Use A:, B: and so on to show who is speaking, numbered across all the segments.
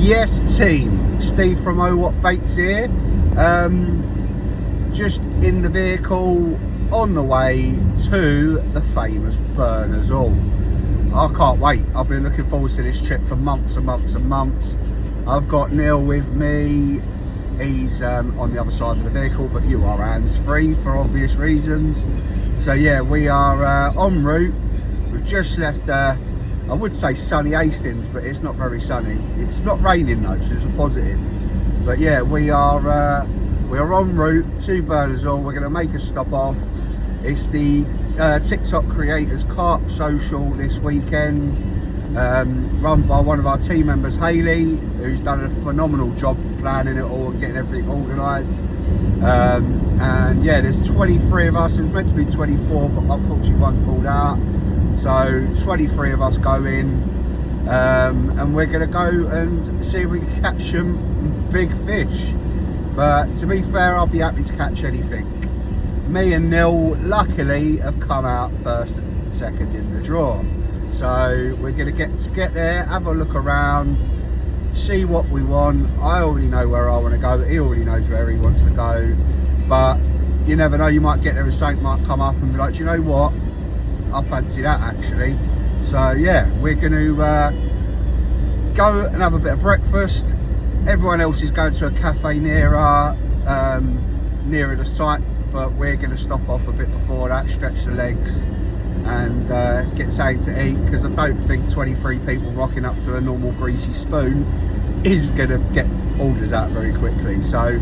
A: Yes team, Steve from Oh What Baits here, just in the vehicle on the way to the famous Burners All. I can't wait. I've been looking forward to this trip for months and months and months. I've got Neil with me. He's on the other side of the vehicle, but you are hands-free for obvious reasons. So yeah, we are en route. We've just left I would say sunny Hastings, but it's not very sunny. It's not raining though, so it's a positive. But yeah, we are en route to Burners All. We're going to make a stop off. It's the TikTok creators Carp social this weekend, run by one of our team members, Hayley, who's done a phenomenal job planning it all and getting everything organised. And yeah, there's 23 of us. It was meant to be 24, but unfortunately one's pulled out. So 23 of us going, and we're going to go and see if we can catch some big fish. But to be fair, I'll be happy to catch anything. Me and Neil luckily have come out first and second in the draw. So we're going to get there, have a look around, see what we want. I already know where I want to go, but he already knows where he wants to go. But you never know, you might get there and something might come up and be like, do you know what? I fancy that actually. So yeah, we're going to go and have a bit of breakfast. Everyone else is going to a cafe nearer the site, but we're going to stop off a bit before that, stretch the legs and get something to eat, because I don't think 23 people rocking up to a normal greasy spoon is going to get orders out very quickly. So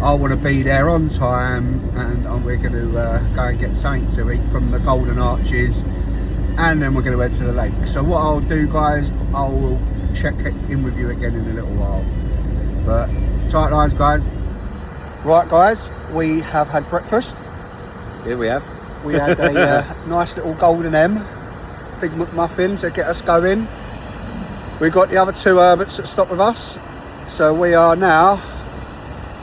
A: I want to be there on time, and we're going to go and get something to eat from the Golden Arches, and then we're going to head to the lake. So what I'll do, guys, I will check in with you again in a little while. But tight lines, guys. Right, guys, we have had breakfast.
B: Here we have.
A: We had a nice little golden M, big McMuffin to get us going. We've got the other two Herberts that stopped with us. So we are now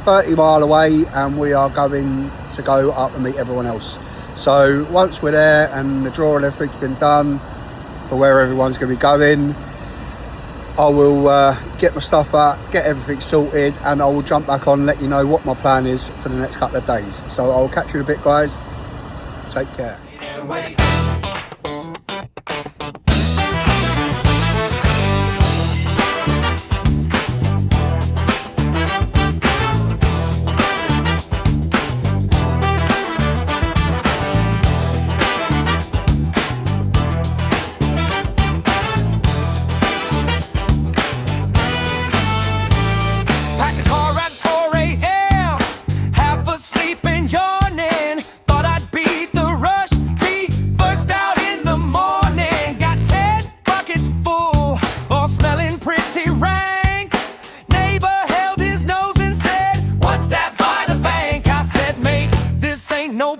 A: 30 mile away, and we are going to go up and meet everyone else. So once we're there and the draw and everything's been done for where everyone's going to be going, I will get my stuff out, get everything sorted, and I will jump back on and let you know what my plan is for the next couple of days. So I'll catch you in a bit, guys. Take care.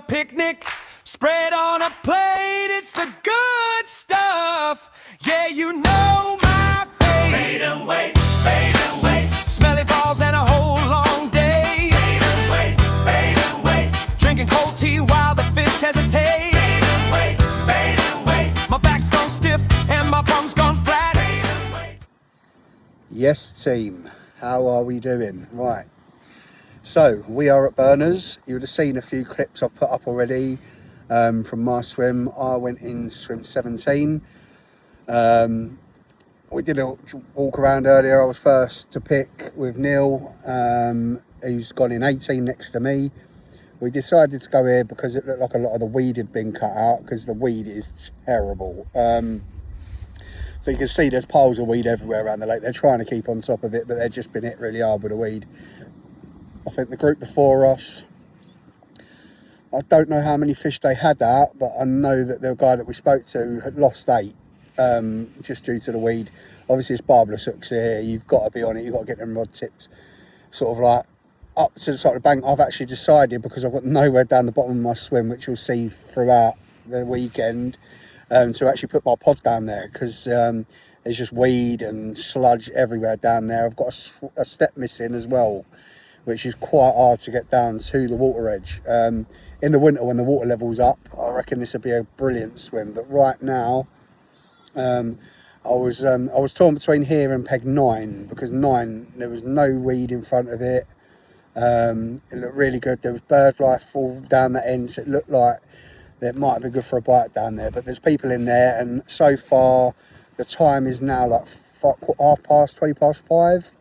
C: Picnic spread on a plate, it's the good stuff. Yeah, you know my fate. Fade away. Smelly balls and a whole long day. Fade away. Drinking cold tea while the fish hesitate. Fade away. My back's gone stiff and my bum's gone flat. Fade away.
A: Yes, team. How are we doing? Right. So we are at Burners. You would have seen a few clips I've put up already from my swim. I went in swim 17. We did a walk around earlier. I was first to pick with Neil, who's gone in 18 next to me. We decided to go here because it looked like a lot of the weed had been cut out, because the weed is terrible. So you can see there's piles of weed everywhere around the lake. They're trying to keep on top of it, but they've just been hit really hard with the weed. I think the group before us, I don't know how many fish they had out, but I know that the guy that we spoke to had lost 8 just due to the weed. Obviously it's barbless hooks here, you've got to be on it, you've got to get them rod tips sort of like up to the side of the bank. I've actually decided, because I've got nowhere down the bottom of my swim, which you'll see throughout the weekend, to actually put my pod down there, because there's just weed and sludge everywhere down there. I've got a step missing as well, which is quite hard to get down to the water edge. In the winter, when the water level's up, I reckon this would be a brilliant swim. But right now, I was torn between here and peg 9, because 9 there was no weed in front of it. It looked really good. There was bird life all down the end, so it looked like it might have been good for a bite down there. But there's people in there, and so far the time is now like 20 past 5.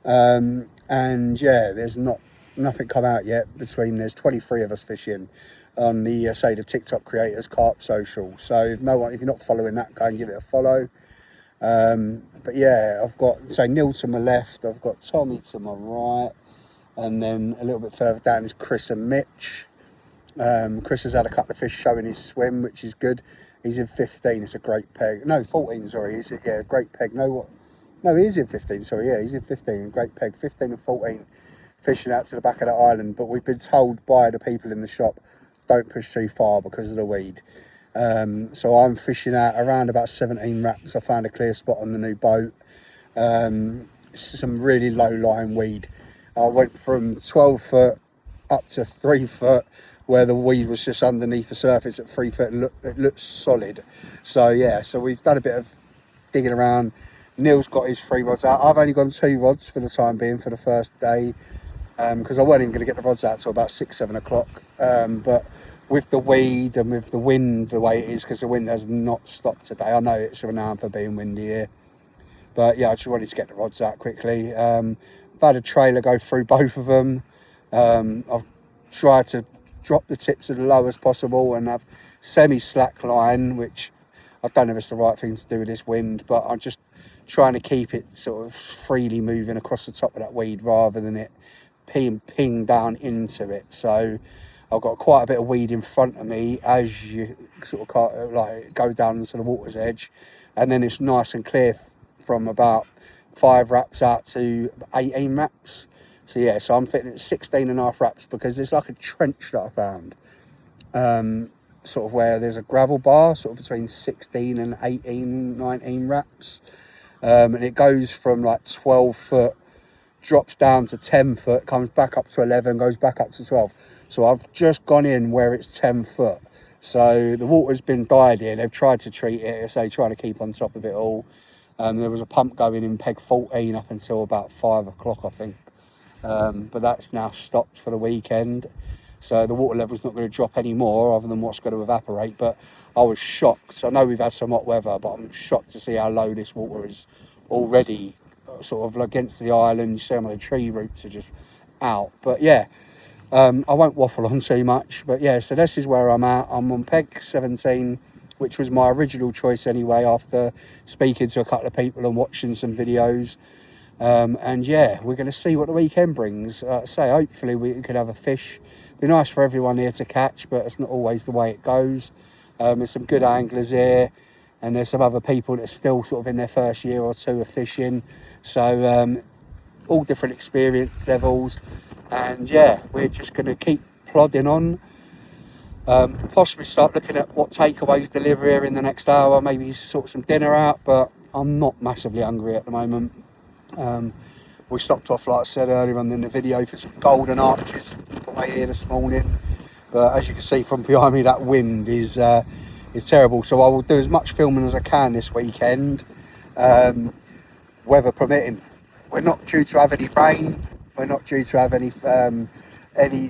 A: And yeah, there's nothing come out yet. There's 23 of us fishing on the say the TikTok creators Carp Social. So if you're not following that, go and give it a follow. But yeah, I've got Neil to my left, I've got Tommy to my right, and then a little bit further down is Chris and Mitch. Chris has had a couple of fish showing his swim, which is good. He's in 15. It's a great peg. No, 14. Sorry, is it? Yeah, great peg. No, he is in 15. Sorry, yeah, he's in 15. Great peg. 15 and 14, fishing out to the back of the island. But we've been told by the people in the shop, don't push too far because of the weed. So I'm fishing out around about 17 wraps. I found a clear spot on the new boat. Some really low lying weed. I went from 12 foot up to 3 foot, where the weed was just underneath the surface at 3 foot. It looked solid. So yeah, so we've done a bit of digging around. Neil's got his 3 rods out. I've only gone 2 rods for the time being for the first day, because I wasn't even going to get the rods out till about 6-7 o'clock. But with the weed and with the wind the way it is, because the wind has not stopped today. I know it's renowned for being windy here, but yeah, I just wanted to get the rods out quickly. I've had a trailer go through both of them. I've tried to drop the tips as low as possible and have semi-slack line, which I don't know if it's the right thing to do with this wind, but I'm just trying to keep it sort of freely moving across the top of that weed rather than it ping down into it. So I've got quite a bit of weed in front of me as you sort of like go down to the water's edge, and then it's nice and clear from about 5 wraps out to 18 wraps. So yeah, so I'm fitting at 16.5 wraps, because there's like a trench that I found, sort of where there's a gravel bar, sort of between 16 and 18, 19 wraps, and it goes from like 12 foot, drops down to 10 foot, comes back up to 11, goes back up to 12. So I've just gone in where it's 10 foot. So the water's been dyed here. They've tried to treat it, so trying to keep on top of it all. There was a pump going in peg 14 up until about 5 o'clock, I think. But that's now stopped for the weekend. So the water level's not going to drop any more other than what's going to evaporate. But I was shocked. So I know we've had some hot weather, but I'm shocked to see how low this water is already, sort of against the island. Some of the tree roots are just out. But yeah, I won't waffle on too much. But yeah, so this is where I'm at. I'm on peg 17, which was my original choice anyway, after speaking to a couple of people and watching some videos. And yeah, we're going to see what the weekend brings. Say hopefully we could have a fish. Be nice for everyone here to catch, but it's not always the way it goes. There's some good anglers here, and there's some other people that are still sort of in their first year or two of fishing. So all different experience levels, and yeah, we're just going to keep plodding on. Possibly start looking at what takeaways deliver here in the next hour, maybe sort some dinner out, but I'm not massively hungry at the moment. We stopped off, like I said earlier on in the video, for some golden arches on the way here this morning, but as you can see from behind me, that wind is terrible. So I will do as much filming as I can this weekend, weather permitting. We're not due to have any rain, we're not due to have any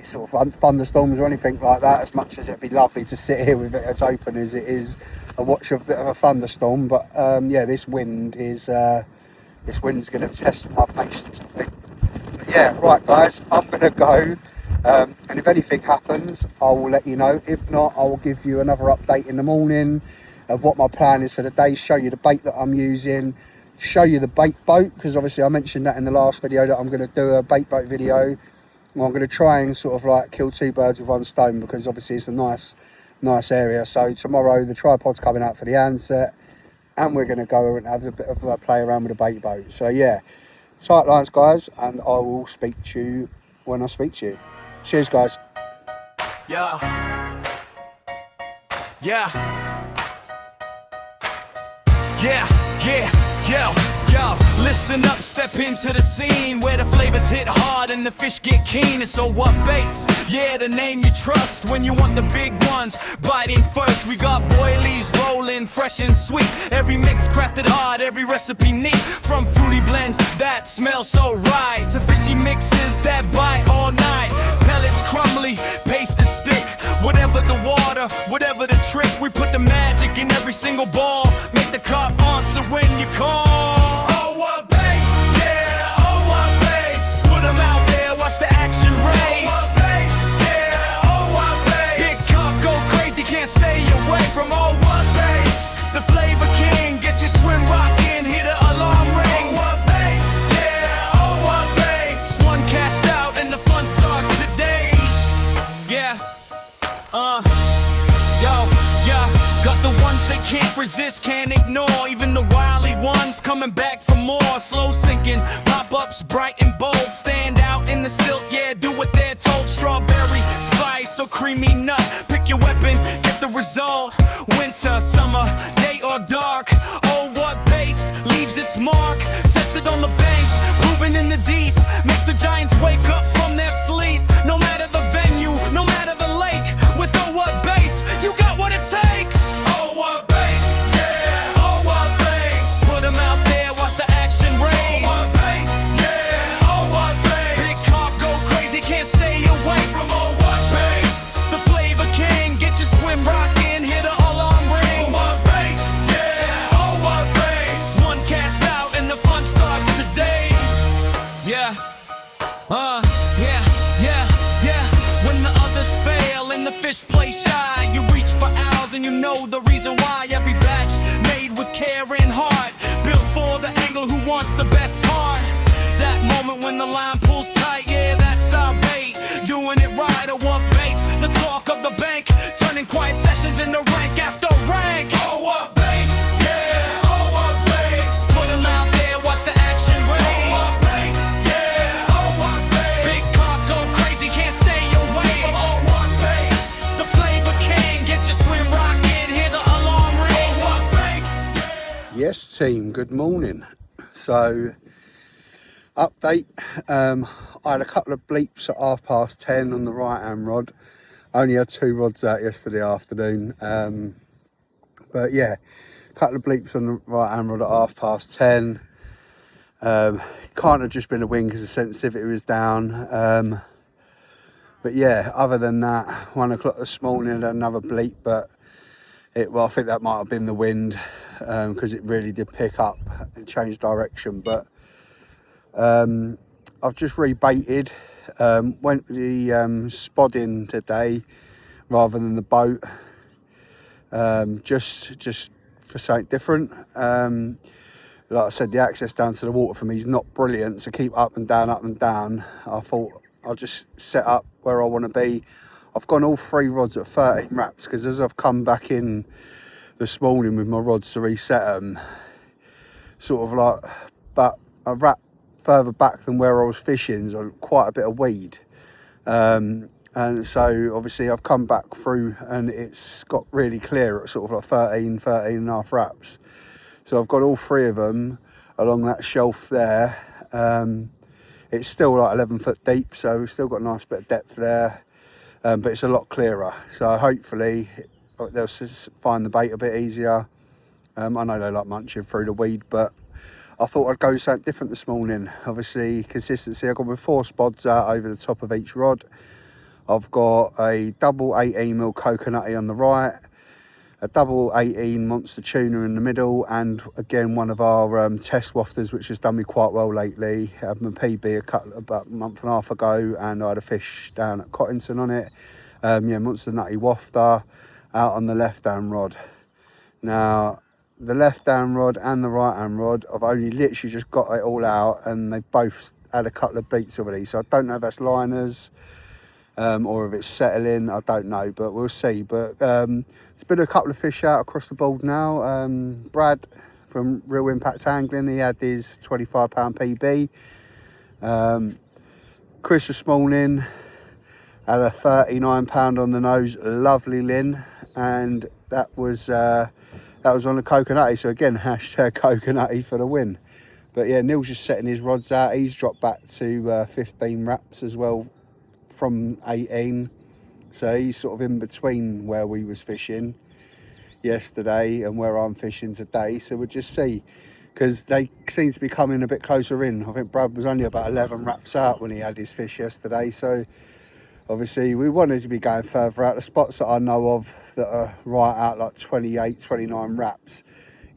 A: sort of thunderstorms or anything like that, as much as it'd be lovely to sit here with it as open as it is and watch a bit of a thunderstorm. But yeah, this wind is going to test my patience, I think. But yeah, right guys, I'm going to go, and if anything happens, I will let you know. If not, I will give you another update in the morning of what my plan is for the day, show you the bait that I'm using, show you the bait boat, because obviously I mentioned that in the last video that I'm going to do a bait boat video. Well, I'm going to try and sort of like kill 2 birds with 1 stone, because obviously it's a nice area. So tomorrow the tripod's coming out for the handset, and we're going to go and have a bit of a play around with the bait boat. So yeah, tight lines guys, and I will speak to you when I speak to you. Cheers guys.
C: Yeah. Yeah. Yeah, yeah, yeah, Yo, listen up, step into the scene where the flavors hit hard and the fish get keen. And so what baits? Yeah, the name you trust when you want the big ones. Biting first, we got boilies rolling, fresh and sweet. Every mix crafted hard, every recipe neat. From fruity blends that smell so right to fishy mixes that bite all night. Pellets crumbly, pasted stick. Whatever the water, whatever the trick, we put the magic in every single ball. Make the carp answer when you call. Oh, what bait? Yeah, oh, what baits? Put them out there, watch the action race. Oh, what bait? Yeah, oh, what baits? Big carp go crazy, can't stay away from oh, what baits? The flavor king, get your swim rockin', hear the alarm ring. Oh, what bait? Yeah, oh, what baits? One cast out and the fun starts today. Yeah. Yo, yeah, got the ones that can't resist, can't ignore. Even the wily ones coming back for more. Slow sinking, pop-ups bright and bold. Stand out in the silk, yeah, do what they're told. Strawberry, spice, or creamy nut. Pick your weapon, get the result. Winter, summer, day or dark. Oh, what baits leaves its mark. Tested on the banks, proven in the deep. Makes the giants wake up from their sleep. No matter the venue, no matter the lake. With oh, what baits, you got what it takes. Oh, what baits, yeah, oh, what baits. Put them out there, watch the action race. Oh, what baits, yeah, oh, what baits. Big carp go crazy, can't stay away from oh, what baits. The flavor king, get your swim rockin', hear the alarm ring. Oh, what baits, yeah, oh, what baits. One cast out and the fun starts today. Yeah, yeah. When the others fail and the fish play shy, you reach for hours and you know the reason why. Every batch made with care and heart, built for the angler who wants the best part. That moment when the line pulls tight, yeah, that's our bait. Doing it right or what baits? The talk of the bank, turning quiet sessions into rank after rank. Oh, what baits? Yeah, oh, what baits? Put them out there, watch the action race. Oh, what baits? Yeah, oh, what baits? Big carp go crazy, can't stay away from oh, what baits? The flavor king, get your swim rockin', hear the alarm ring. Oh, what baits?
A: Yes, team, good morning. So, update. I had a couple of bleeps at 10:30 on the right hand rod. I only had 2 rods out yesterday afternoon. But yeah, a couple of bleeps on the right hand rod at 10:30. Can't have just been a wind because the sensitivity was down. But yeah, other than that, 1 o'clock this morning I had another bleep, but I think that might have been the wind, because it really did pick up and change direction. But I've just rebaited, went with the spodding today rather than the boat, just for something different. Like I said, the access down to the water for me is not brilliant, so keep up and down. I thought I'll just set up where I want to be. I've gone all 3 rods at 13 wraps because as I've come back in this morning with my rods to reset them, sort of like, but I wrapped further back than where I was fishing, so quite a bit of weed. And so obviously I've come back through and it's got really clear at sort of like 13 and a half wraps. So I've got all 3 of them along that shelf there. It's still like 11 foot deep, so we've still got a nice bit of depth there. But it's a lot clearer. So hopefully they'll find the bait a bit easier. I know they like munching through the weed, but I thought I'd go something different this morning. Obviously, consistency. I've got with 4 spods out over the top of each rod. I've got a double 18mm coconutty on the right, a double 18 monster tuna in the middle, and again one of our test wafters, which has done me quite well lately. I had my PB about a month and a half ago, and I had a fish down at Cottington on it. Yeah, monster nutty wafter out on the left hand rod. Now, the left hand rod and the right hand rod, I've only literally just got it all out, and they've both had a couple of beats already. So I don't know if that's liners or if it's settling, I don't know, but we'll see. But there's been a couple of fish out across the board now. Brad from Real Impact Angling, he had his £25 PB. Chris this morning had a £39 on the nose, lovely Lynn, and that was on a coconutty. So again, hashtag coconutty for the win. But yeah, Neil's just setting his rods out. He's dropped back to 15 wraps as well from 18. So he's sort of in between where we was fishing yesterday and where I'm fishing today. So we'll just see, because they seem to be coming a bit closer in. I think Brad was only about 11 wraps out when he had his fish yesterday. So obviously we wanted to be going further out. The spots that I know of that are right out like 28, 29 wraps,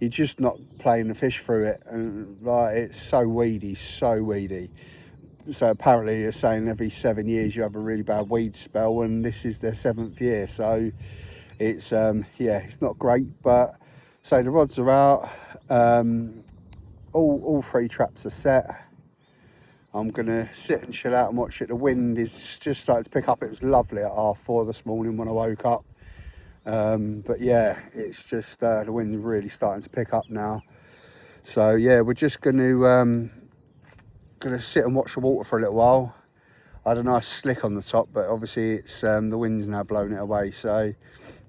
A: you're just not playing the fish through it, and like it's so weedy. So apparently you're saying every 7 years you have a really bad weed spell, and this is their 7th year. So it's yeah, it's not great. But so the rods are out, all 3 traps are set. I'm gonna sit and chill out and watch it. The wind is just starting to pick up. It was lovely at 4:30 this morning when I woke up. But yeah, it's just the wind's really starting to pick up now. So yeah, we're just gonna sit and watch the water for a little while. I had a nice slick on the top, but obviously it's the wind's now blowing it away. So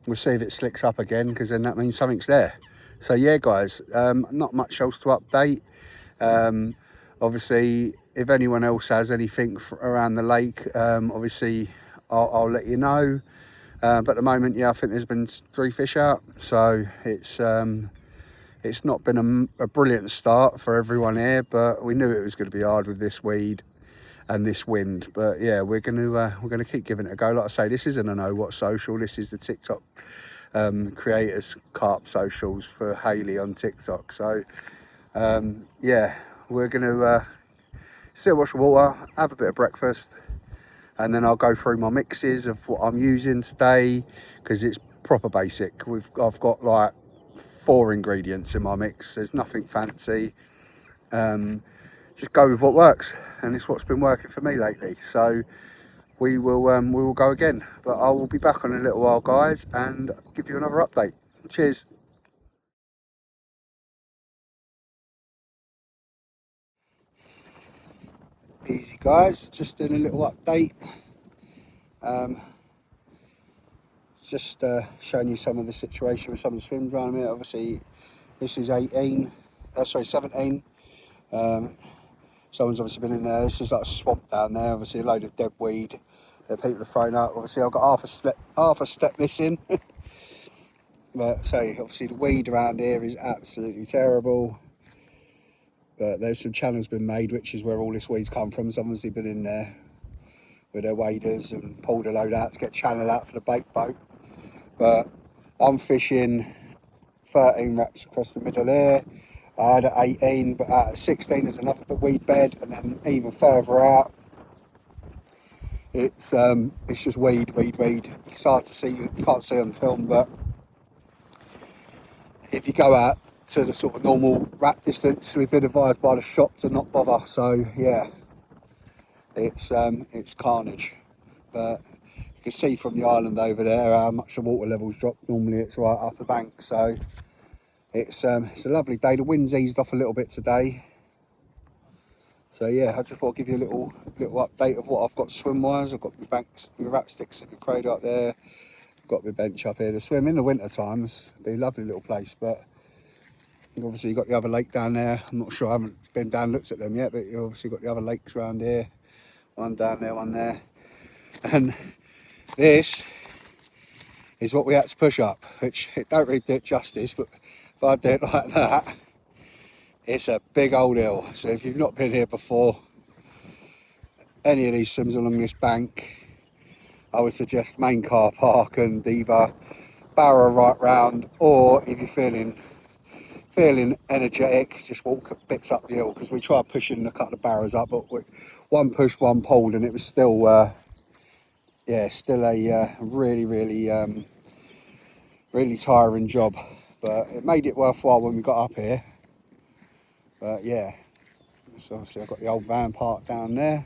A: we'll see if it slicks up again, because then that means something's there. So yeah, guys, not much else to update. Obviously, if anyone else has anything around the lake, obviously I'll let you know. But at the moment, yeah, I think there's been 3 fish out, so it's not been a brilliant start for everyone here, but we knew it was going to be hard with this weed and this wind. But yeah, we're gonna keep giving it a go. Like I say, this isn't a Know What social. This is the TikTok creators carp socials for Hayley on TikTok. So yeah, we're gonna still watch the water, have a bit of breakfast, and then I'll go through my mixes of what I'm using today, because it's proper basic. I've got like 4 ingredients in my mix. There's nothing fancy. Just go with what works, and it's what's been working for me lately. So we will go again, but I will be back on in a little while, guys, and give you another update. Cheers. Easy, guys, just doing a little update. Just showing you some of the situation with some of the swims around here. Obviously this is 18, sorry, 17. Someone's obviously been in there. This is like a swamp down there, obviously a load of dead weed that people have thrown up. Obviously I've got half a step missing. But so obviously the weed around here is absolutely terrible. But there's some channels been made, which is where all this weed's come from. Someone's been in there with their waders and pulled a load out to get channel out for the bait boat. But I'm fishing 13 wraps across the middle here. I had at 18, but at 16 there's another weed bed, and then even further out it's just weed. It's hard to see, you can't see on the film, but if you go out to the sort of normal wrap distance, we've been advised by the shop to not bother. So yeah, it's carnage. But you can see from the island over there how much the water levels drop. Normally it's right up the bank, so it's a lovely day. The wind's eased off a little bit today. So yeah, I just thought I'd give you a little update of what I've got swim wise. I've got my banks, my wrap sticks and my cradle up there. I've got my bench up here to swim in the winter times. It'd be a lovely little place, but obviously you've got the other lake down there. I'm not sure, I haven't been down and looked at them yet, but you've obviously got the other lakes around here. One down there, one there. And this is what we had to push up, which it don't really do it justice, but if I do it like that, it's a big old hill. So if you've not been here before, any of these swims along this bank, I would suggest main car park and either barrow right round, or if you're feeling energetic, just walk bits up the hill, because we tried pushing a couple of barrows up, but one pushed, one pulled, and it was still yeah, still a really tiring job, but it made it worthwhile when we got up here. But yeah, so obviously I've got the old van parked down there.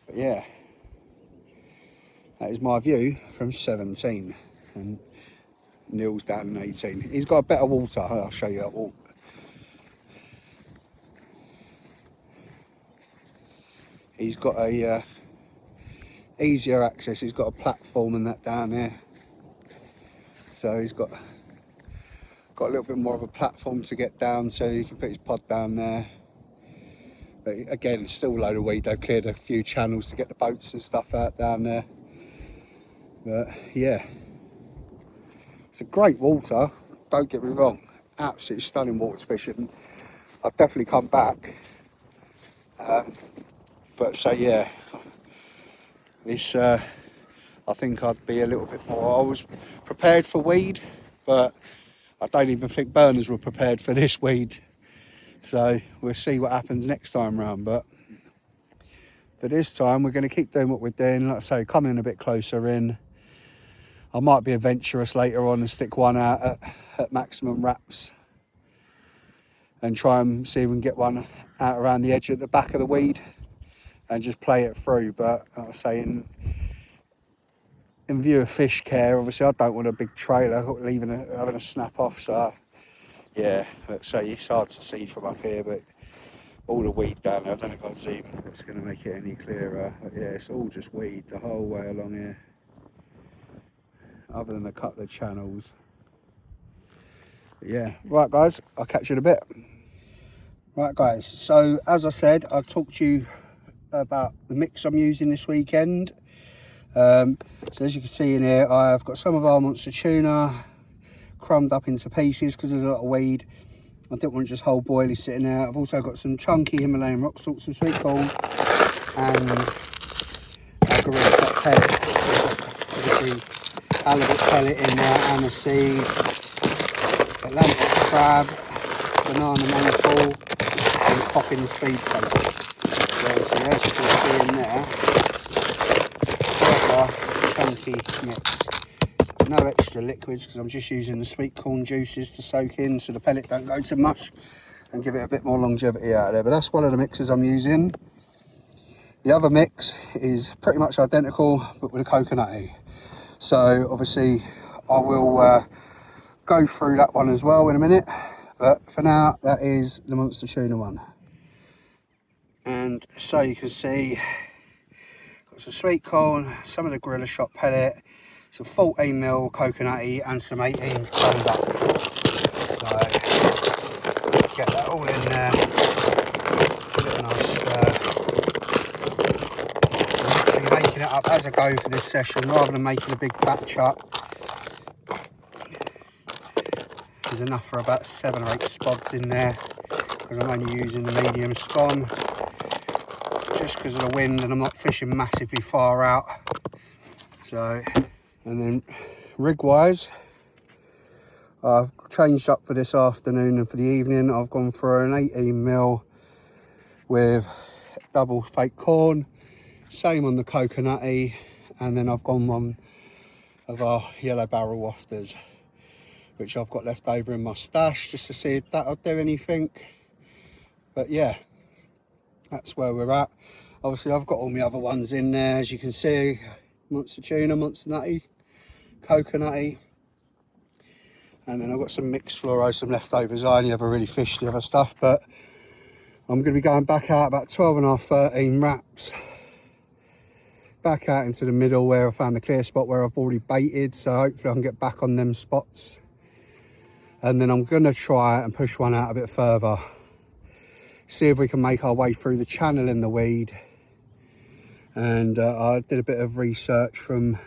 A: But yeah, that is my view from 17, and Neil's down in 18. He's got a better water. I'll show you that water. He's got a easier access. He's got a platform and that down there, so he's got a little bit more of a platform to get down, so you can put his pod down there. But again, still a load of weed. They've cleared a few channels to get the boats and stuff out down there. But yeah, it's a great water, don't get me wrong. Absolutely stunning water to fish, and I'd definitely come back. But so yeah, this I think I'd be a little bit more. I was prepared for weed, but I don't even think burners were prepared for this weed. So we'll see what happens next time round. But for this time, we're going to keep doing what we're doing. Like I say, coming a bit closer in. I might be adventurous later on and stick one out at maximum wraps and try and see if we can get one out around the edge at the back of the weed and just play it through. But like I say, in view of fish care, obviously I don't want a big trailer having a snap off. So yeah, let's say it's hard to see from up here, but all the weed down there, I don't know if I'll zoom in if it's going to make it any clearer. But yeah, it's all just weed the whole way along here, other than a couple of channels. But yeah, right guys, I'll catch you in a bit. Right guys, so as I said, I'll talk to you about the mix I'm using this weekend. So as you can see in here, I've got some of our monster tuna crumbed up into pieces because there's a lot of weed. I didn't want just whole boilies sitting there. I've also got some chunky Himalayan rock salt, some sweet corn, and a gorilla shot pellet. Obviously, halibut pellet in there, aniseed, Atlantic crab, banana maple, and Coppins feed paste. So obviously, as you can see in there, proper chunky mix. No extra liquids because I'm just using the sweet corn juices to soak in so the pellet don't go to mush and give it a bit more longevity out of there. But that's one of the mixes I'm using. The other mix is pretty much identical but with a coconutty. So obviously I will go through that one as well in a minute, but for now that is the monster tuna one. And so you can see, got some sweet corn, some of the gorilla shot pellet, some 14mm coconutty and some 18s crumbed up. So get that all in there. A little nice. I'm literally making it up as I go for this session rather than making a big batch up. There's enough for about 7 or 8 spods in there because I'm only using the medium spawn just because of the wind and I'm not fishing massively far out. So, and then rig wise, I've changed up for this afternoon and for the evening. I've gone for an 18mm with double fake corn, same on the coconutty, and then I've gone one of our yellow barrel wafters, which I've got left over in my stash just to see if that'll do anything. But yeah, that's where we're at. Obviously I've got all my other ones in there, as you can see, monster tuna, monster nutty, coconutty, and then I've got some mixed fluoro, some leftovers. I only ever really fished the other stuff, but I'm going to be going back out about 12.5, 13 wraps back out into the middle where I found the clear spot where I've already baited, so hopefully I can get back on them spots. And then I'm going to try and push one out a bit further, see if we can make our way through the channel in the weed. And I did a bit of research from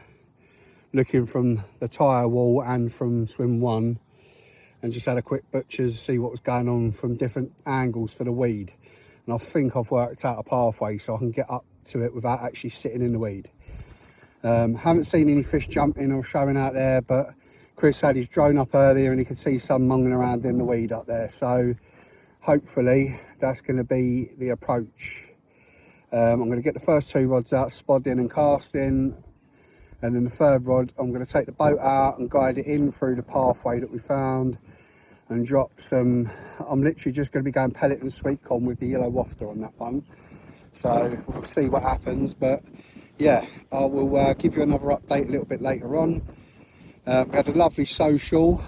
A: looking from the tyre wall and from swim 1, and just had a quick butcher's to see what was going on from different angles for the weed. And I think I've worked out a pathway so I can get up to it without actually sitting in the weed. Haven't seen any fish jumping or showing out there, but Chris had his drone up earlier and he could see some monging around in the weed up there. So hopefully that's going to be the approach. I'm going to get the first 2 rods out, spodding and casting, and then the 3rd rod I'm going to take the boat out and guide it in through the pathway that we found and drop some. I'm literally just going to be going pellet and sweet corn with the yellow wafter on that one, so we'll see what happens. But yeah, I will give you another update a little bit later on. We had a lovely social,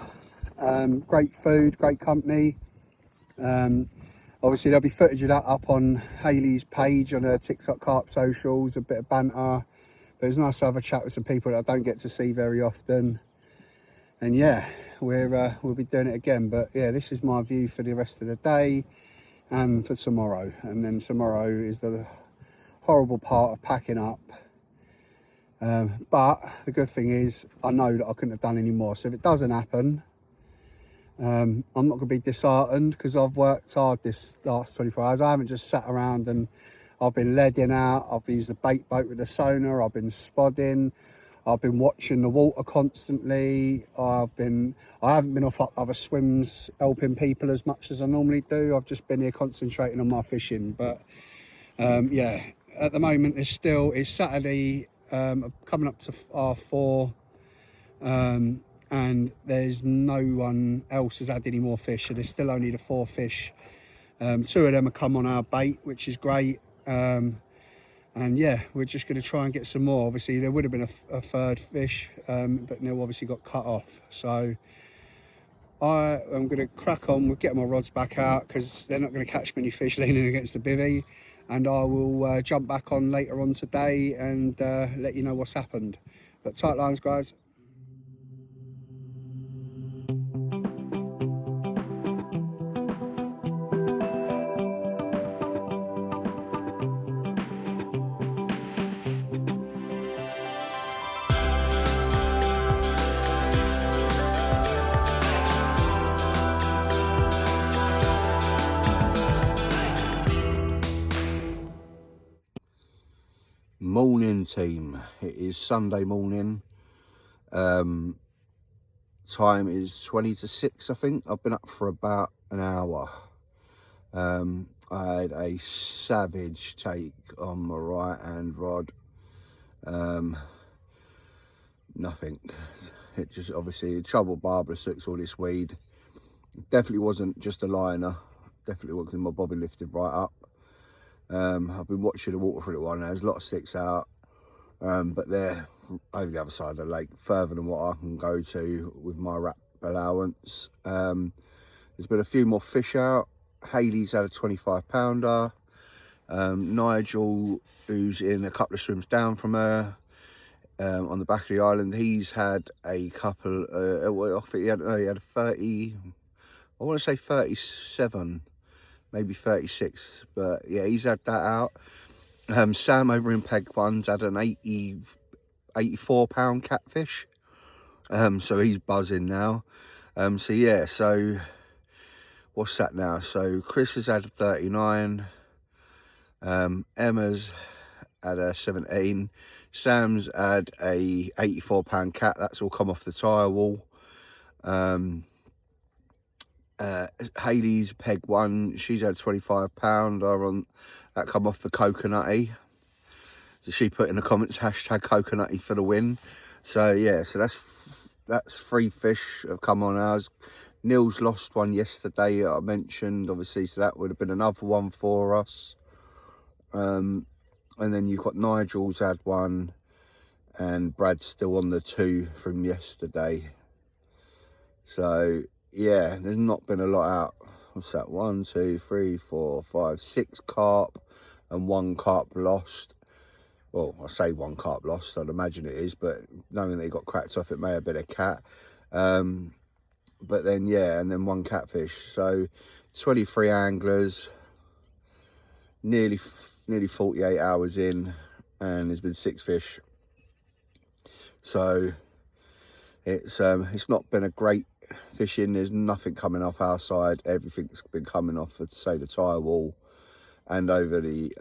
A: great food, great company. Obviously there'll be footage of that up on Hayley's page on her TikTok Carp socials, a bit of banter. But it was nice to have a chat with some people that I don't get to see very often. And yeah, we'll be doing it again. But yeah, this is my view for the rest of the day. and for tomorrow. And then tomorrow is the horrible part of packing up. But the good thing is I know that I couldn't have done any more. So if it doesn't happen, I'm not going to be disheartened, because I've worked hard this last 24 hours. I haven't just sat around, and I've been leading out. I've used the bait boat with the sonar. I've been spodding. I've been watching the water constantly. I haven't been off other swims helping people as much as I normally do. I've just been here concentrating on my fishing. But yeah, at the moment it's Saturday, coming up to R4, and there's no one else has had any more fish. So there's still only the 4 fish. 2 of them have come on our bait, which is great. And yeah, we're just going to try and get some more. Obviously there would have been a third fish, but Neil obviously got cut off. So I'm going to crack on with getting my rods back out, because they're not going to catch many fish leaning against the bivvy. And I will jump back on later on today and let you know what's happened. But tight lines, guys. Morning, team. It is Sunday morning. Time is 20 to 6, I think. I've been up for about an hour. I had a savage take on my right hand rod. Nothing. It just, obviously, trouble Barbara Six, all this weed. Definitely wasn't just a liner. Definitely wasn't. My bobbin lifted right up. I've been watching the water for a little while now. There's a lot of sticks out, but they're over the other side of the lake, further than what I can go to with my wrap allowance. There's been a few more fish out. Hayley's had a 25 pounder. Nigel, who's in a couple of swims down from her, on the back of the island, he's had a couple, I think he had a 30, I want to say 37, maybe 36, but yeah, he's had that out. Sam over in Peg One's had an 84 pound catfish, so he's buzzing now. So yeah, so what's that now? So Chris has had a 39, Emma's had a 17, Sam's had a 84 pound cat, that's all come off the tire wall. Hayley's Peg One, she's had 25 pounder on that, come off the coconutty. So she put in the comments hashtag coconutty for the win. So yeah, so that's 3 fish have come on ours. Neil's lost one yesterday, I mentioned, obviously, so that would have been another one for us. And then you've got Nigel's had one, and Brad's still on the 2 from yesterday. So yeah, there's not been a lot out. What's that? 1, 2, 3, 4, 5, 6 carp and 1 carp lost. Well, I say 1 carp lost, I'd imagine it is, but knowing that he got cracked off, it may have been a cat. But then yeah, and then 1 catfish. So 23 anglers, nearly 48 hours in, and there's been 6 fish. So it's not been a great fishing. There's nothing coming off our side. Everything's been coming off, say, the tire wall and over the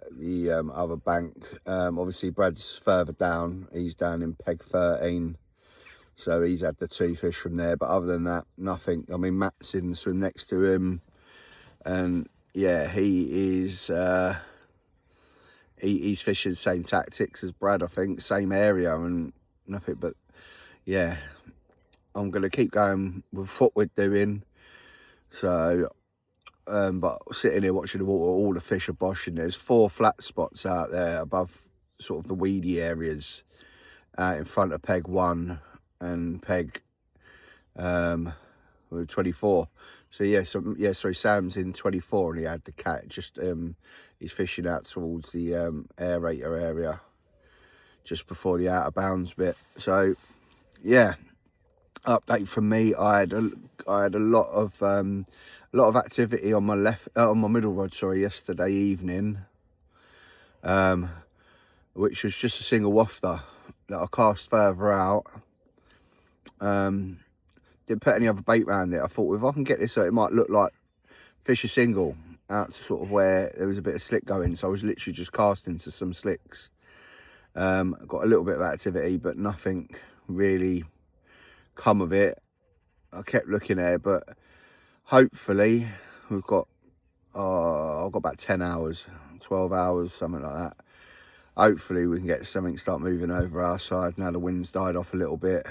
A: other bank. Obviously Brad's further down. He's down in Peg 13, so he's had the 2 fish from there. But other than that, nothing. I mean, Matt's in the swim next to him, and yeah, he is he's fishing the same tactics as Brad, I think, same area and nothing. But yeah, I'm going to keep going with what we're doing. So, but sitting here watching the water, all the fish are boshing. There's 4 flat spots out there above sort of the weedy areas out in front of Peg 1 and Peg 24. So yeah, sorry, Sam's in 24 and he had the cat. Just he's fishing out towards the aerator area just before the out of bounds bit. So yeah, update from me. I had a lot of A lot of activity on my on my middle rod, sorry, yesterday evening, which was just a single wafter that I cast further out. Didn't put any other bait around it. I thought, if I can get this so it might look like fish a single out to sort of where there was a bit of slick going, so I was literally just casting to some slicks. Got a little bit of activity, but nothing really come of it. I kept looking there, but hopefully we've got I've got about 10 hours, 12 hours, something like that. Hopefully we can get something start moving over our side now the wind's died off a little bit.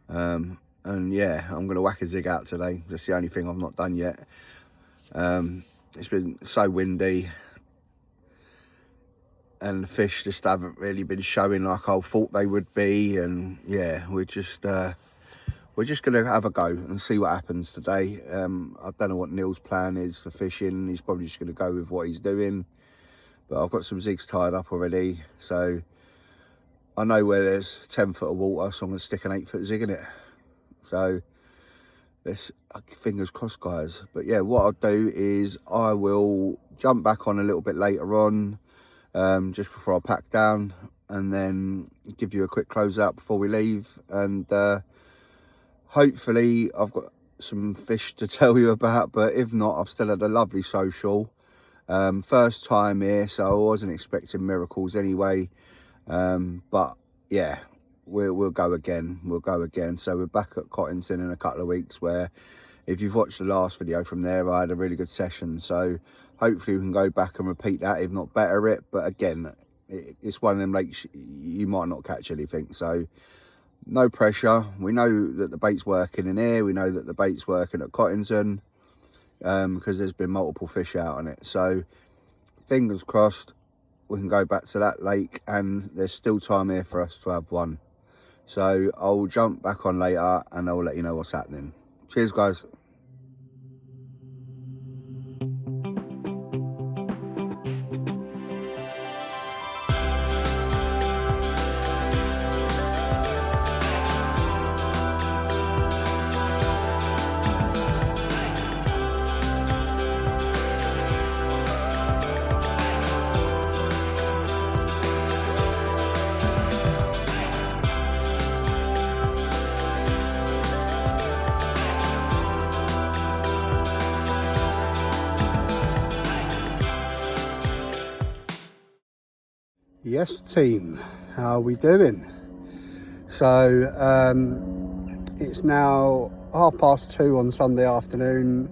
A: And yeah, I'm going to whack a zig out today. That's the only thing I've not done yet. It's been so windy and the fish just haven't really been showing like I thought they would be. And yeah, we're just going to have a go and see what happens today. I don't know what Neil's plan is for fishing. He's probably just going to go with what he's doing. But I've got some zigs tied up already, so I know where there's 10 foot of water, so I'm going to stick an 8 foot zig in it. So let's, fingers crossed, guys. But yeah, what I'll do is I will jump back on a little bit later on, just before I pack down, and then give you a quick close out before we leave. And hopefully I've got some fish to tell you about, but if not, I've still had a lovely social. First time here, so I wasn't expecting miracles anyway. But yeah, we'll go again. So we're back at Cottington in a couple of weeks, where if you've watched the last video from there, I had a really good session. So hopefully we can go back and repeat that, if not better it. But again, it's one of them lakes you might not catch anything. So no pressure. We know that the bait's working in here. We know that the bait's working at Cottington, because there's been multiple fish out on it. So fingers crossed we can go back to that lake, and there's still time here for us to have one. So I'll jump back on later and I'll let you know what's happening. Cheers, guys. Yes, team, how are we doing? So it's now 2:30 on Sunday afternoon.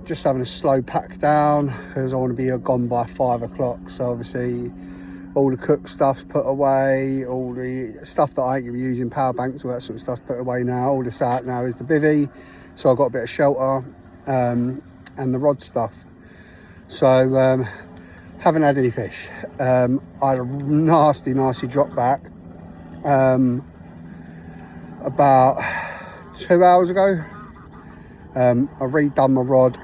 A: Just having a slow pack down because I want to be gone by 5 o'clock. So obviously all the cooked stuff's put away, all the stuff that I ain't gonna be using, power banks, all that sort of stuff put away now. All this out now is the bivvy, so I've got a bit of shelter, and the rod stuff. So haven't had any fish. I had a nasty drop back about 2 hours ago. I redone my rod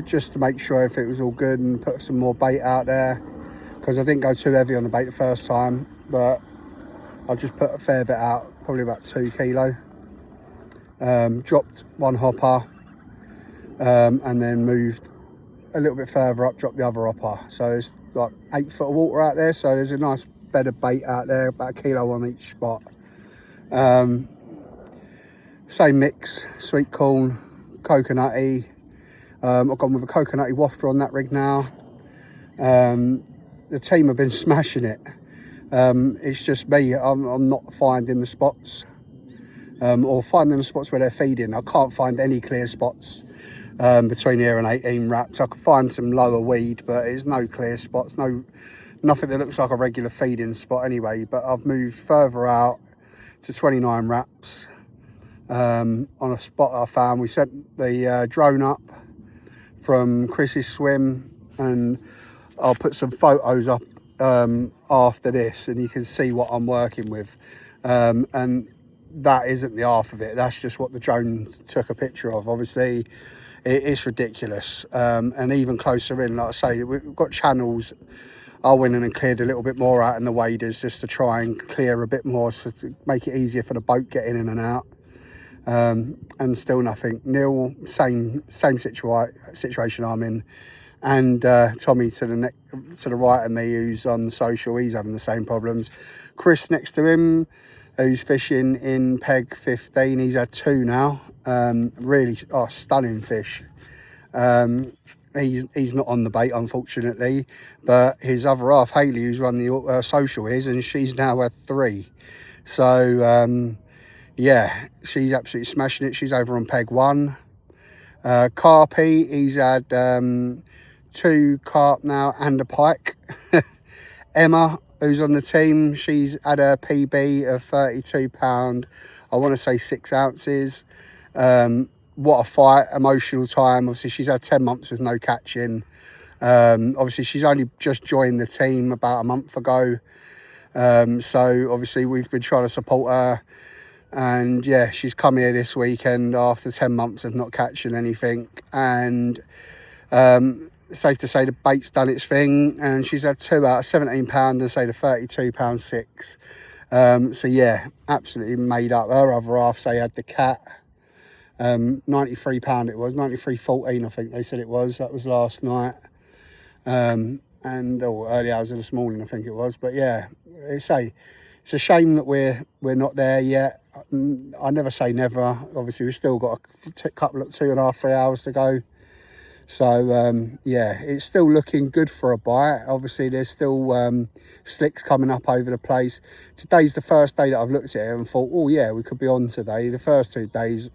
A: just to make sure if it was all good, and put some more bait out there, because I didn't go too heavy on the bait the first time, but I just put a fair bit out, probably about 2 kilo. Dropped one hopper, and then moved a little bit further up, dropped the other hopper. So it's like 8 foot of water out there, so there's a nice bed of bait out there, about a kilo on each spot. Same mix, sweet corn, coconutty. I've gone with a coconutty wafter on that rig now. The team have been smashing it. It's just me, I'm not finding the spots, or finding the spots where they're feeding. I can't find any clear spots between here and 18 wraps. I can find some lower weed, but there's no clear spots, nothing that looks like a regular feeding spot anyway. But I've moved further out to 29 wraps on a spot I found. We sent the drone up from Chris's swim, and I'll put some photos up after this, and you can see what I'm working with. And that isn't the half of it, that's just what the drone took a picture of. Obviously it's ridiculous, and even closer in, like I say, we've got channels. I went in and cleared a little bit more out in the waders, just to try and clear a bit more, so to make it easier for the boat getting in and out. and still nothing. Neil, same situation I'm in, and Tommy to the right of me, who's on the social, he's having the same problems. Chris next to him, who's fishing in peg 15, he's had 2 now. Really stunning fish. He's not on the bait, unfortunately, but his other half, Hayley, who's run the social, is, and she's now had 3. So yeah, she's absolutely smashing it. She's over on peg 1. Carpy, he's had 2 carp now and a pike. Emma, who's on the team, she's had a PB of 32 pound, I want to say 6 ounces. What a fight, emotional time. Obviously she's had 10 months with no catching. Obviously she's only just joined the team about a month ago, so obviously we've been trying to support her, and yeah, she's come here this weekend after 10 months of not catching anything, and safe to say the bait's done its thing, and she's had 2 out of 17 pound and say the 32 pound 6. So yeah, absolutely made up. Her other half say had the cat. 93 pound it was, 93.14 I think they said it was. That was last night, and early hours of this morning I think it was. But yeah, it's a shame that we're not there yet. I never say never. Obviously we've still got a couple of 2.5, 3 hours to go. So yeah, it's still looking good for a bite. Obviously there's still slicks coming up over the place. Today's the first day that I've looked at it and thought, oh yeah, we could be on today. The first 2 days,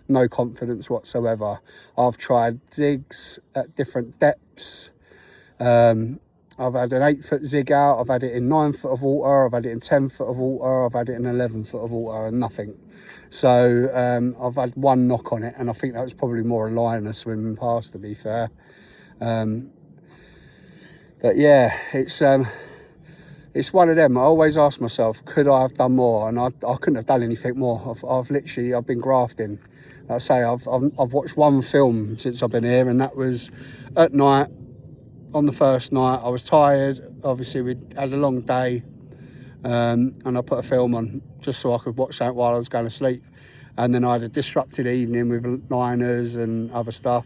A: no confidence whatsoever. I've tried zigs at different depths. I've had an 8-foot zig out, I've had it in 9 foot of water, I've had it in 10 foot of water, I've had it in 11 foot of water, and nothing. So I've had 1 knock on it, and I think that was probably more a liner swimming past, to be fair. But yeah, it's one of them. I always ask myself, could I have done more? And I couldn't have done anything more. I've been grafting. Like I say, I've watched 1 film since I've been here, and that was at night. On the first night, I was tired. Obviously, we had a long day, and I put a film on just so I could watch that while I was going to sleep. And then I had a disrupted evening with liners and other stuff,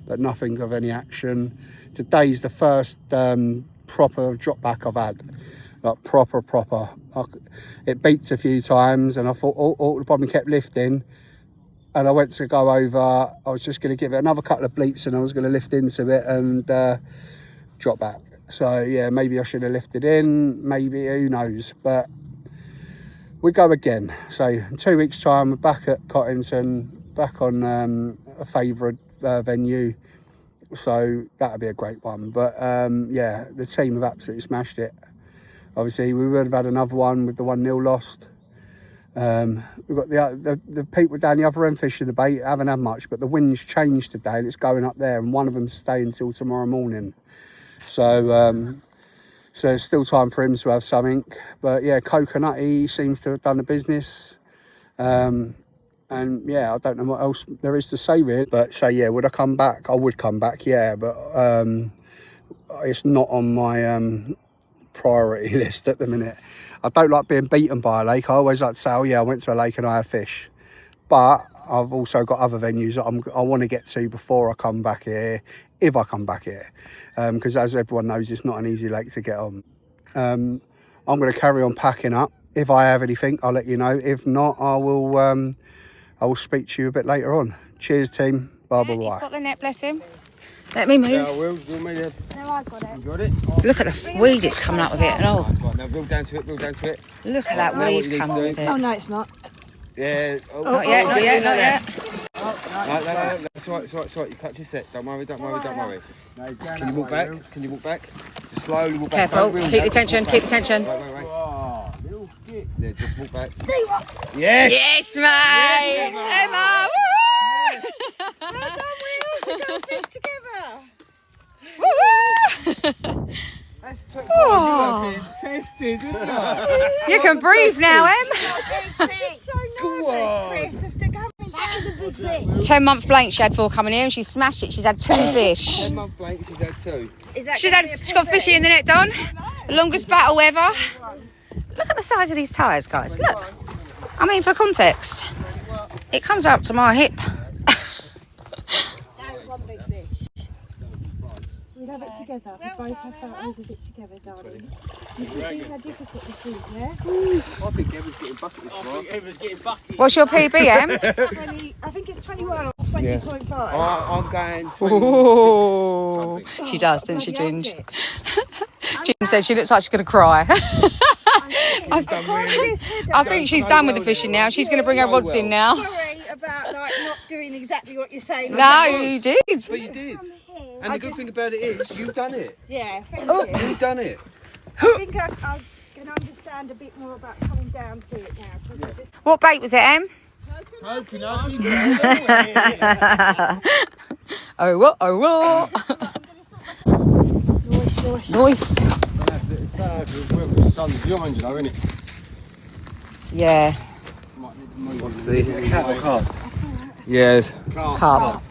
A: but nothing of any action. Today's the first proper drop back I've had, like proper. It beats a few times, and I thought, the problem kept lifting. And I went to go over, I was just going to give it another couple of bleeps, and I was going to lift into it and drop back. So yeah, maybe I should have lifted in, maybe, who knows. But we go again. So in 2 weeks time, we're back at Cottington, back on a favourite venue. So that'll be a great one. But yeah, the team have absolutely smashed it. Obviously, we would have had another one with the 1-0 lost. We've got the people down the other end fishing the bait, haven't had much, but the wind's changed today and it's going up there, and one of them's staying until tomorrow morning. So so there's still time for him to have something. But yeah, Coconutty seems to have done the business. And yeah, I don't know what else there is to say really. But so yeah, would I come back? I would come back, yeah, but it's not on my priority list at the minute. I don't like being beaten by a lake. I always like to say, oh yeah, I went to a lake and I had fish. But I've also got other venues that I want to get to before I come back here, if I come back here. Because as everyone knows, it's not an easy lake to get on. I'm going to carry on packing up. If I have anything, I'll let you know. If not, I will speak to you a bit later on. Cheers, team. Bye bye.
B: He's got the net, bless him. Let me move.
D: Yeah, I will. Do you want me to...
B: No, I got it.
D: You got it?
B: Look at the weed that's coming up with it and all.
D: Right, now reel down to it, reel down to it.
B: Look at that weed coming with it.
E: Oh, no, it's not.
D: Yeah.
B: Not yet, not yet, not yet.
D: No. It's all right. You catch your set. Don't worry. Can you walk back? Just slowly walk back.
B: Careful. Keep the tension, keep the tension.
D: Wait. Little skip. Yeah, just walk back.
E: Yes!
B: Yes, mate! Emma! Woo!
E: Well done, Will. We got fish together.
B: Woo!
D: That's you have been tested, isn't it?
B: You can breathe now, Em.
E: She's so nervous, Chris. If they're coming down. That is a big fish.
B: 10-month blank she had 4 coming here and she smashed it. She's had 2 fish.
D: 10 month blank, she's had 2.
B: She's got fishy in the net, Don. The longest battle ever. Look at the size of these tyres, guys. Look. I mean, for context. It comes up to my hip.
E: That's one big fish. We'll have it together. We both have photos of it together, darling. You can see how difficult this is, yeah?
D: I think Eva's getting bucket this one.
B: What's your PB, Em?
E: I think it's 21 or 20.5.
D: I'm going 26
B: Ooh.
D: something.
B: She does, doesn't she,
E: Bloody
B: Ginge?
E: hell,
B: Jim said she looks like she's going to cry. I think she's done with the fishing now. She's going to bring her rods in now.
E: Sorry about like not doing exactly what you're saying.
B: No, you did.
D: But you did. And the good thing about it is, you've done it.
E: Yeah, thank
B: Oh.
E: you.
D: You've done it.
E: I think I can understand a bit more about coming down to it now.
B: What bait was it, Em? Oh, what? Oh, what? Nice.
A: The sun's behind you though, isn't it?
B: Yeah.
D: What's the carp? Yeah.
B: Carp.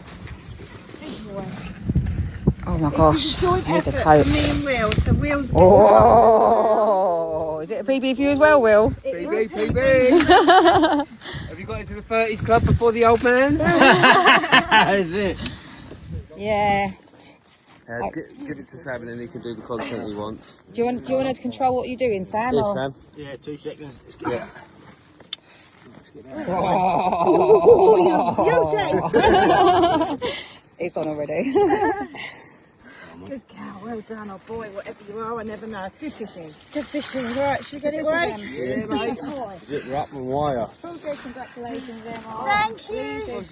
B: Oh my gosh.
E: Joint
B: I need a
E: effort
B: coat.
E: for me and Will, so Will's
B: Oh, is it a PB for you as well, Will?
D: PB. Have you got into the 30s club before the old man?
A: Is it?
B: Yeah.
D: Give it to Sam and then he can do the content he wants.
B: Do you want to control what you're doing, Sam?
D: Yes,
B: or-
D: Sam.
A: Yeah, 2 seconds.
D: Yeah.
B: It's on already.
E: Good cow, well done, oh boy, whatever you are, I never know. Good fishing. Good fishing, right, should we get it right?
A: Yeah, mate. Zip her up and wire.
F: Congratulations, Emma.
E: Thank you.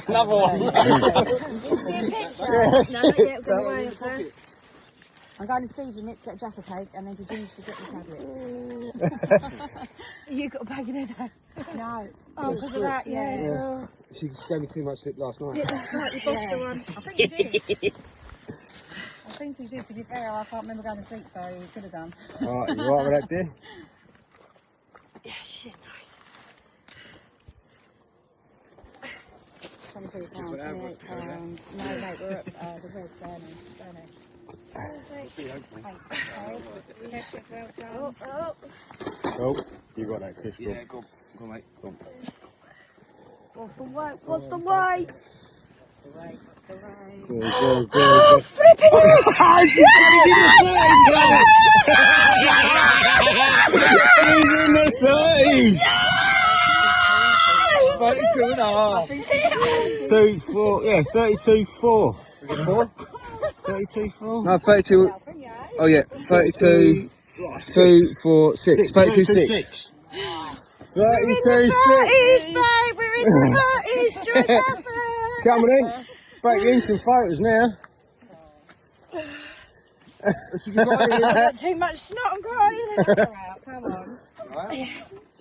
A: Another one.
F: I'm going to Steve and Mitch to get a jaffa cake and then to Ginge to get the tablets.
E: You got a bag in there,
F: No.
E: Oh, because of that, yeah.
D: She gave me too much slip last night.
E: That's right, you bossed the one.
F: I think he did. I think he did, to be fair. I can't remember going to sleep, so he could have done.
A: Alright, you alright with that, dear?
E: Yeah, shit, nice.
F: £23, £28. No, mate, we're at the red furnace.
A: Oh, you got that, Chris.
D: Yeah, go on, mate. Go on.
E: What's the weight? What's the weight?
A: Go.
E: Flipping it!
A: He's in the 30s! 32 and a half. 2, 4, yeah, 32, 4.
D: Is it 4?
A: 32, 4?
D: No, 32. Oh, yeah, 32, 2, 4, 6. 32, 6.
A: 32, 6.
E: Babe, we're in the 30s, join effort.
A: Come on in. Break in some photos now.
E: Too much snot and crying.
F: Come on.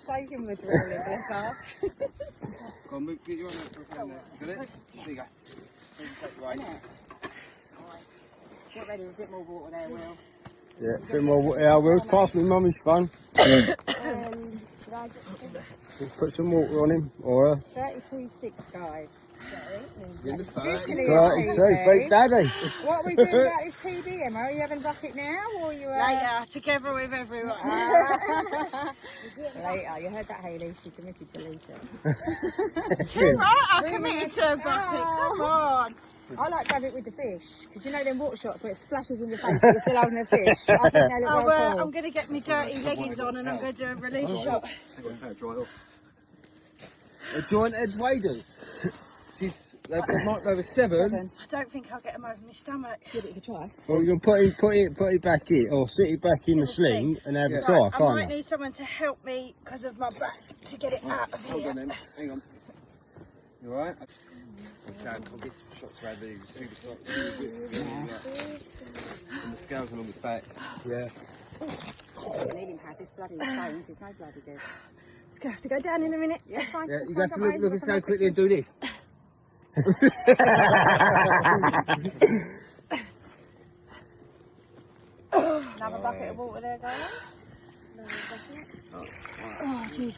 F: Shake him with really, bless her.
D: Go on, get you on there. Got it? There you go.
F: Get ready with a bit more water there, Will.
A: Yeah, a bit more water. Yeah, Will's pass me mummy's phone. Put some water on him, or
F: 32.6, guys.
D: In the 30s.
A: 32. Beat Daddy.
F: What are we doing about this PB, Emma? Are you having a bucket now, or are you...
E: Later, together with everyone.
F: Later, you heard that, Hayley. She committed to later.
E: Too right, I committed to a bucket. Come on.
F: I like to have it with the fish, because you know them water shots where it splashes in your face but you're still holding the fish. I think they look
E: Oh,
F: well cool.
E: I'm going to get my dirty leggings on and I'm going to do a release shot.
D: Joint Ed Waders. They were 7.
E: I don't think I'll get them over my stomach.
F: Yeah, but you could try.
A: Well, you can put it back in, or sit it back in the sling and have a try,
E: Right, I
A: can't
E: might
A: you?
E: need someone to help me because of my back to get it out of
D: Hold
E: here.
D: on then. Hang on. You alright? Sam, I'll get some shots around there. You can see the shots. And the scales along his back.
A: Yeah.
F: Need him had this bloody stones, it's no bloody good.
E: It's going to have to go down in a minute.
F: That's fine.
D: Yeah,
F: that's
D: you
F: fine,
D: have to
F: don't worry,
D: look
F: we've
D: at
F: got some
D: Sam quickly and
F: pictures.
D: do this.
F: Another bucket of water there, guys.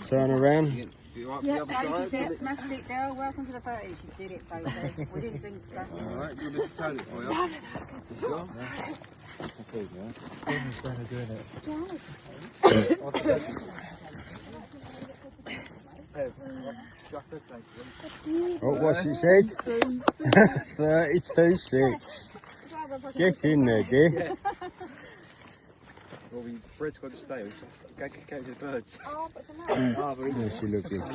A: Turn around.
D: You right for the other
F: Sophie
D: side?
F: says, smashed it, girl. Welcome to the 30s. You did it, Sophie. We didn't drink stuff.
D: Alright, you want me to turn it for you? No, no,
G: Oh, what she said? 32.6. Get in there, dear.
D: Well, the bread's got to stay. Go catch the birds.
F: Oh, but it's a nice.
G: Where's she looking? Oh,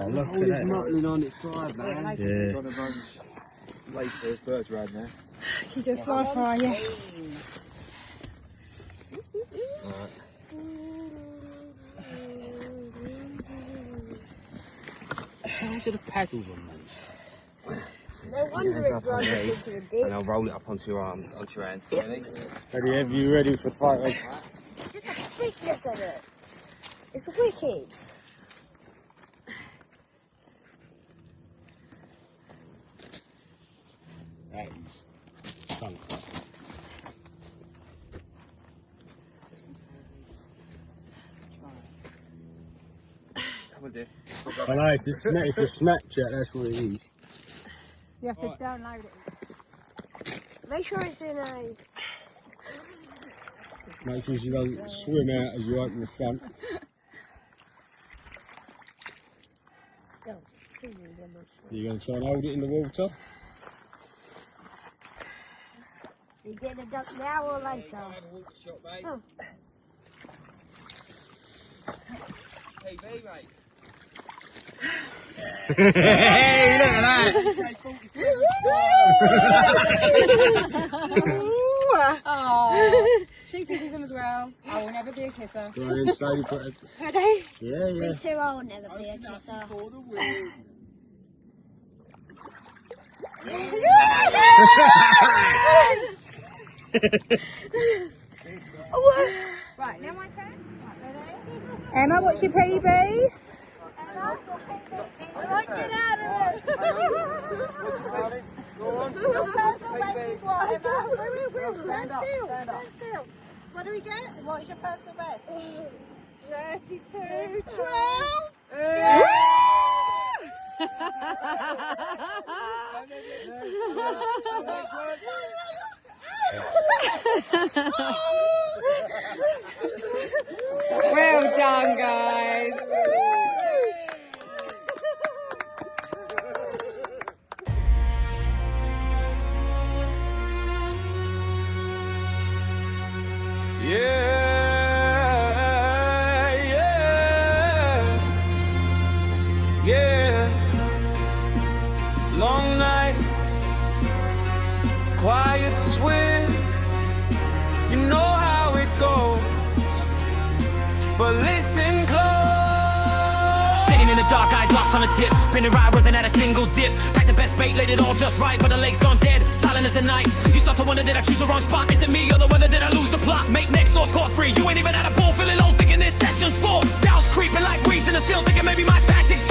G: look
D: All
G: at
D: this
G: that.
D: muttling on its side, man.
G: Yeah.
D: Trying to range later, there's birds around there.
E: You just fly for you.
G: How should have paddled on those?
E: No wonder
D: Hands
E: it
D: up
E: runs
D: underneath,
E: into the ditch.
D: and I'll roll it up onto your arm, onto your hands. Ready?
G: Ready, have you ready for photo?
E: Look at the thickness of it. It's wicked.
G: That is sunk.
D: Come on, dear.
G: I know, it's a Snapchat, that's what it is.
F: You have to download it.
E: Make sure it's in a...
G: Make sure you don't swim out as you open the front. You're going to try and hold it in the water?
E: You get the duck now or later? Oh.
D: TV, mate.
G: Hey, look at that!
B: Oh, she kisses him as well. I will never be a kisser.
G: Go on then, slowly put it.
E: Ready?
G: Yeah, yeah.
E: Me too, I'll never be a kisser.
B: Right, now my turn. Emma, what's your PB?
E: Right, get out of it!
F: Stand up, stand up. What do we get? What is your personal best?
E: 32.12.
B: Well done, guys.
C: Yeah. Long nights, quiet swims, you know how it goes, but listen close. Sitting in the dark, eyes locked on a tip, been a ride, wasn't at a single dip. Packed the best bait, laid it all just right, but the lake's gone dead, silent as the night. You start to wonder, did I choose the wrong spot? Is it me or the weather, did I lose the plot? Mate next door's caught free, you ain't even had a ball, feeling low, thinking this session's full. Doubts creeping like weeds in the sill, thinking maybe my tactics